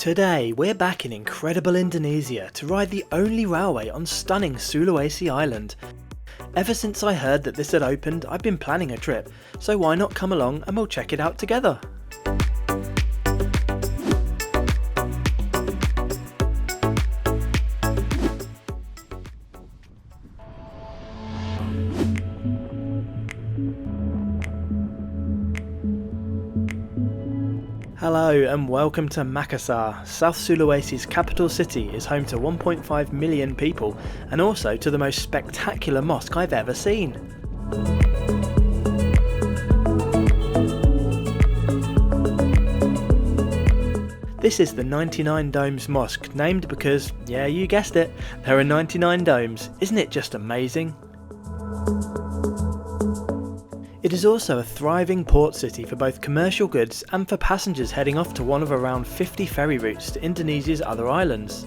Today we're back in incredible Indonesia to ride the only railway on stunning Sulawesi Island. Ever since I heard that this had opened, I've been planning a trip, so why not come along and we'll check it out together. Hello and welcome to Makassar. South Sulawesi's capital city is home to 1.5 million people and also to the most spectacular mosque I've ever seen. This is the 99 Domes Mosque, named because, yeah, you guessed it, there are 99 domes. Isn't it just amazing? It is also a thriving port city for both commercial goods and for passengers heading off to one of around 50 ferry routes to Indonesia's other islands.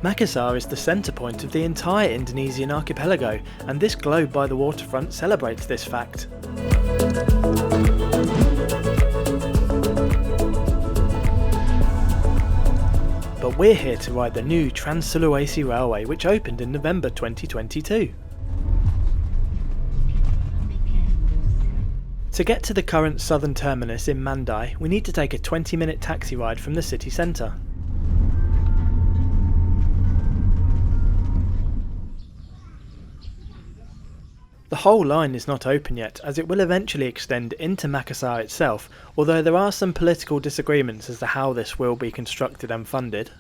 Makassar is the centre point of the entire Indonesian archipelago, and this globe by the waterfront celebrates this fact. But we're here to ride the new Trans-Sulawesi Railway, which opened in November 2022. To get to the current southern terminus in Mandai, we need to take a 20-minute taxi ride from the city centre. The whole line is not open yet, as it will eventually extend into Makassar itself, although there are some political disagreements as to how this will be constructed and funded.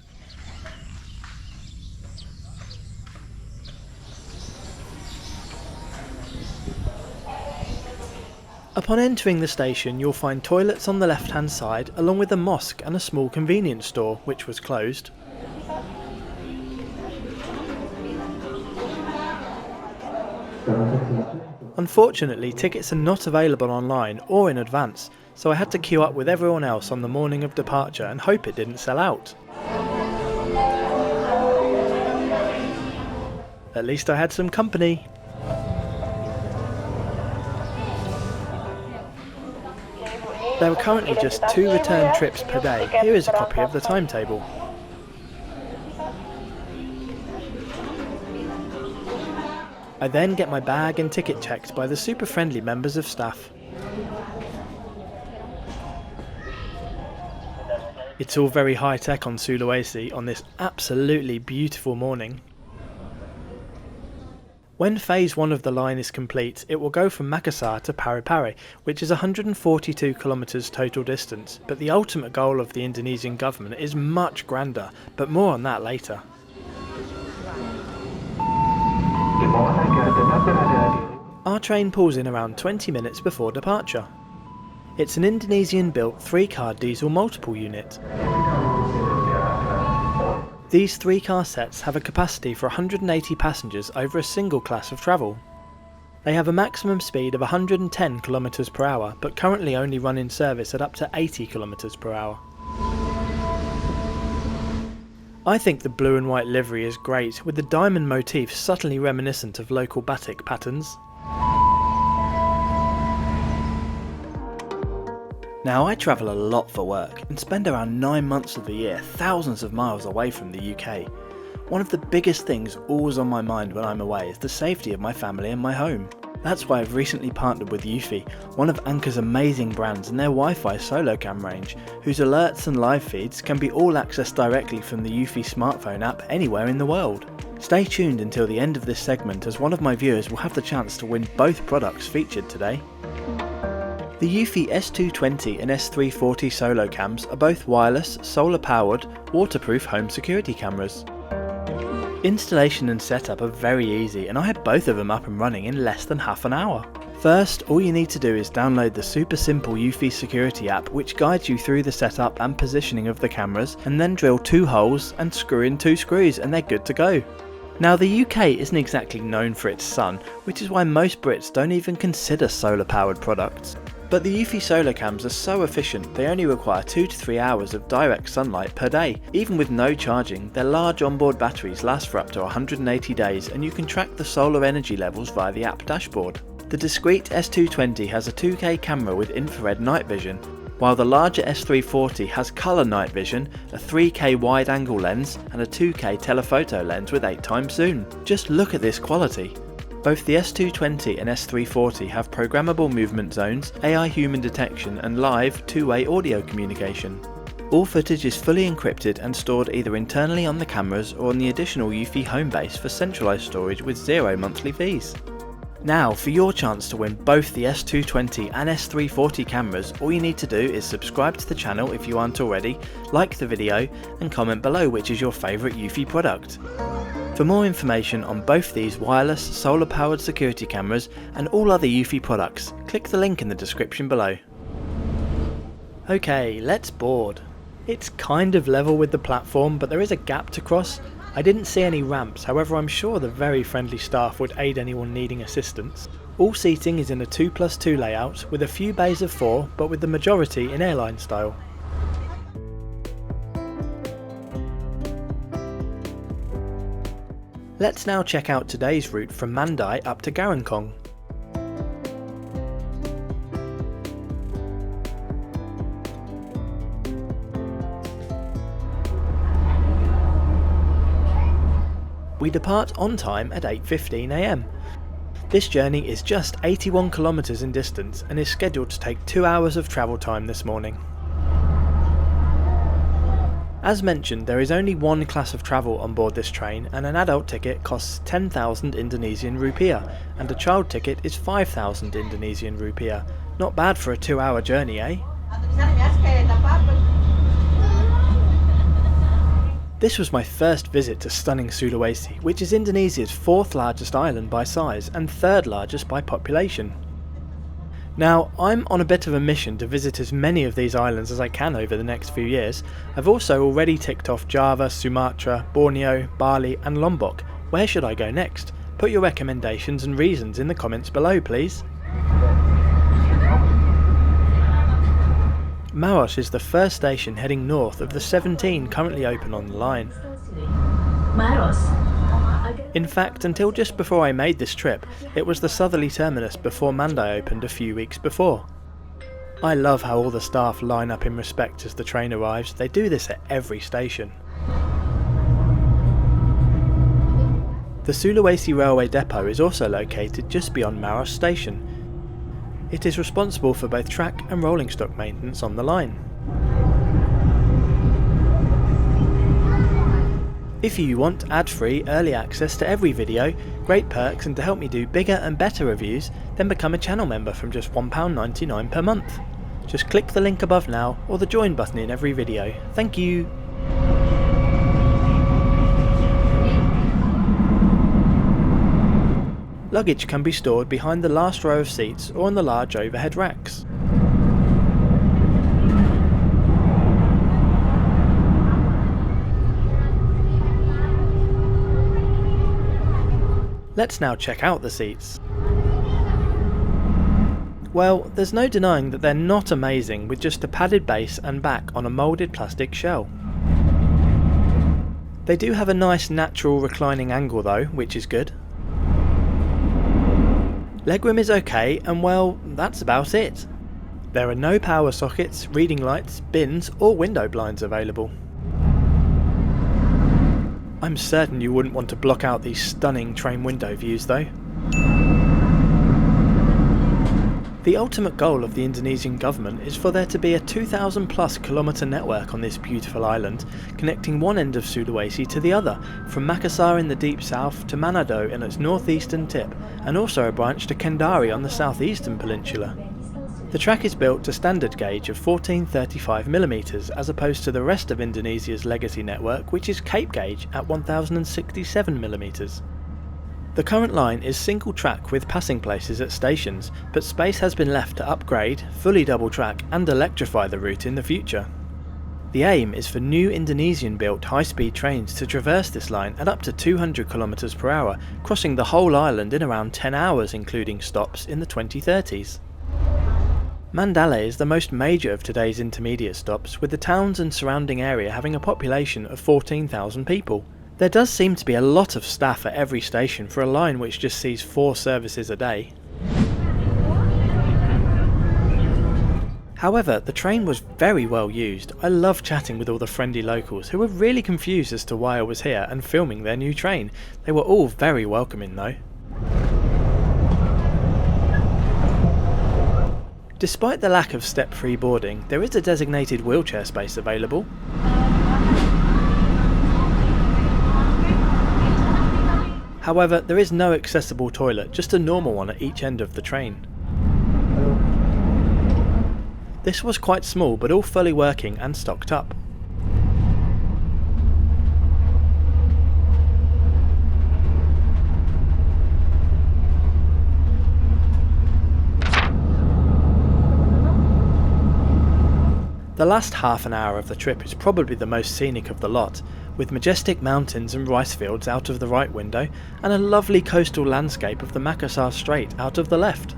Upon entering the station, you'll find toilets on the left-hand side, along with a mosque and a small convenience store, which was closed. Unfortunately, tickets are not available online or in advance, so I had to queue up with everyone else on the morning of departure and hope it didn't sell out. At least I had some company. There are currently just 2 return trips per day. Here is a copy of the timetable. I then get my bag and ticket checked by the super friendly members of staff. It's all very high tech on Sulawesi on this absolutely beautiful morning. When phase 1 of the line is complete, it will go from Makassar to Parepare, which is 142 kilometers total distance, but the ultimate goal of the Indonesian government is much grander, but more on that later. Our train pulls in around 20 minutes before departure. It's an Indonesian-built 3-car diesel multiple unit. These 3-car sets have a capacity for 180 passengers over a single class of travel. They have a maximum speed of 110 km per hour, but currently only run in service at up to 80 km per hour. I think the blue and white livery is great, with the diamond motif subtly reminiscent of local batik patterns. Now, I travel a lot for work and spend around 9 months of the year thousands of miles away from the UK. One of the biggest things always on my mind when I'm away is the safety of my family and my home. That's why I've recently partnered with eufy, one of Anker's amazing brands, and their Wi-Fi solo cam range, whose alerts and live feeds can be all accessed directly from the eufy smartphone app anywhere in the world. Stay tuned until the end of this segment, as one of my viewers will have the chance to win both products featured today. The eufy S220 and S340 solo cams are both wireless, solar powered, waterproof home security cameras. Installation and setup are very easy, and I had both of them up and running in less than half an hour. First, all you need to do is download the super simple eufy security app, which guides you through the setup and positioning of the cameras, and then drill 2 holes and screw in 2 screws and they're good to go. Now, the UK isn't exactly known for its sun, which is why most Brits don't even consider solar powered products. But the eufy solar cams are so efficient they only require 2 to 3 hours of direct sunlight per day. Even with no charging, their large onboard batteries last for up to 180 days, and you can track the solar energy levels via the app dashboard. The discreet S220 has a 2K camera with infrared night vision. while the larger S340 has colour night vision, a 3K wide-angle lens and a 2K telephoto lens with 8x zoom. Just look at this quality. Both the S220 and S340 have programmable movement zones, AI human detection and live two-way audio communication. All footage is fully encrypted and stored either internally on the cameras or on the additional eufy home base for centralised storage with 0 monthly fees. Now, for your chance to win both the S220 and S340 cameras, all you need to do is subscribe to the channel if you aren't already, like the video and comment below which is your favourite eufy product. For more information on both these wireless, solar powered security cameras and all other eufy products, click the link in the description below. Okay, let's board. It's kind of level with the platform, but there is a gap to cross. I didn't see any ramps, however I'm sure the very friendly staff would aid anyone needing assistance. All seating is in a 2+2 layout with a few bays of 4, but with the majority in airline style. Let's now check out today's route from Mandai up to Garongkong. We depart on time at 8:15 AM. This journey is just 81 kilometers in distance and is scheduled to take 2 hours of travel time this morning. As mentioned, there is only one class of travel on board this train, and an adult ticket costs 10,000 Indonesian Rupiah and a child ticket is 5,000 Indonesian Rupiah. Not bad for a 2-hour journey, eh? This was my first visit to stunning Sulawesi, which is Indonesia's 4th largest island by size and 3rd largest by population. Now, I'm on a bit of a mission to visit as many of these islands as I can over the next few years. I've also already ticked off Java, Sumatra, Borneo, Bali and Lombok. Where should I go next? Put your recommendations and reasons in the comments below, please. Maros is the first station heading north of the 17 currently open on the line. In fact, until just before I made this trip, it was the southerly terminus before Mandai opened a few weeks before. I love how all the staff line up in respect as the train arrives. They do this at every station. The Sulawesi Railway depot is also located just beyond Maros station. It is responsible for both track and rolling stock maintenance on the line. If you want ad-free early access to every video, great perks and to help me do bigger and better reviews, then become a channel member from just £1.99 per month. Just click the link above now or the join button in every video. Thank you! Luggage can be stored behind the last row of seats or on the large overhead racks. Let's now check out the seats. Well, there's no denying that they're not amazing with just a padded base and back on a moulded plastic shell. They do have a nice natural reclining angle though, which is good. Legroom is okay, and well, that's about it. There are no power sockets, reading lights, bins or window blinds available. I'm certain you wouldn't want to block out these stunning train window views though. The ultimate goal of the Indonesian government is for there to be a 2,000+ kilometre network on this beautiful island, connecting one end of Sulawesi to the other, from Makassar in the deep south to Manado in its northeastern tip, and also a branch to Kendari on the southeastern peninsula. The track is built to standard gauge of 1435mm as opposed to the rest of Indonesia's legacy network, which is Cape gauge at 1067mm. The current line is single track with passing places at stations, but space has been left to upgrade, fully double track and electrify the route in the future. The aim is for new Indonesian built high-speed trains to traverse this line at up to 200 km/h, crossing the whole island in around 10 hours including stops in the 2030s. Mandalle is the most major of today's intermediate stops, with the towns and surrounding area having a population of 14,000 people. There does seem to be a lot of staff at every station for a line which just sees 4 services a day. However, the train was very well used. I loved chatting with all the friendly locals who were really confused as to why I was here and filming their new train. They were all very welcoming though. Despite the lack of step-free boarding, there is a designated wheelchair space available. However, there is no accessible toilet, just a normal one at each end of the train. This was quite small, but all fully working and stocked up. The last half an hour of the trip is probably the most scenic of the lot, with majestic mountains and rice fields out of the right window and a lovely coastal landscape of the Makassar Strait out of the left.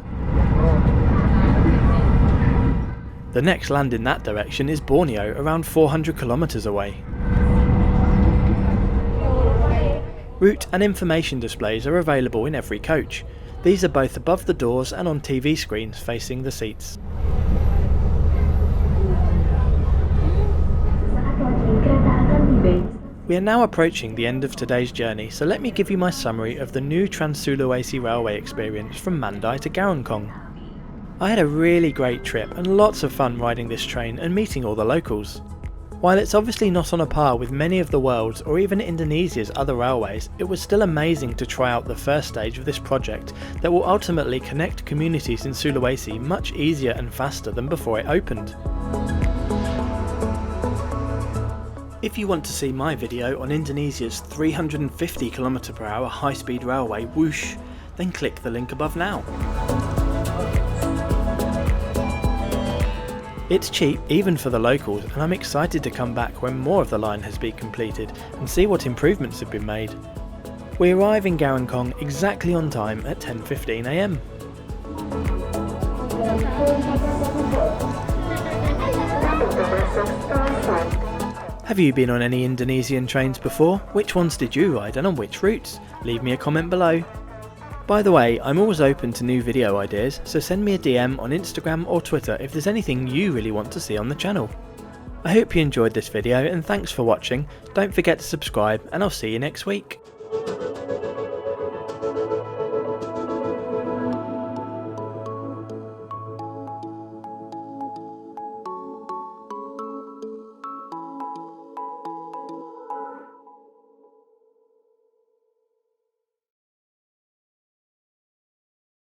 The next land in that direction is Borneo, around 400 kilometers away. Route and information displays are available in every coach. These are both above the doors and on TV screens facing the seats. We are now approaching the end of today's journey, so let me give you my summary of the new Trans-Sulawesi Railway experience from Mandai to Garongkong. I had a really great trip and lots of fun riding this train and meeting all the locals. While it's obviously not on a par with many of the world's or even Indonesia's other railways, it was still amazing to try out the first stage of this project that will ultimately connect communities in Sulawesi much easier and faster than before it opened. If you want to see my video on Indonesia's 350 km/h high-speed railway Whoosh, then click the link above now. It's cheap even for the locals, and I'm excited to come back when more of the line has been completed and see what improvements have been made. We arrive in Garongkong exactly on time at 10:15 AM. Have you been on any Indonesian trains before? Which ones did you ride and on which routes? Leave me a comment below. By the way, I'm always open to new video ideas, so send me a DM on Instagram or Twitter if there's anything you really want to see on the channel. I hope you enjoyed this video and thanks for watching. Don't forget to subscribe and I'll see you next week.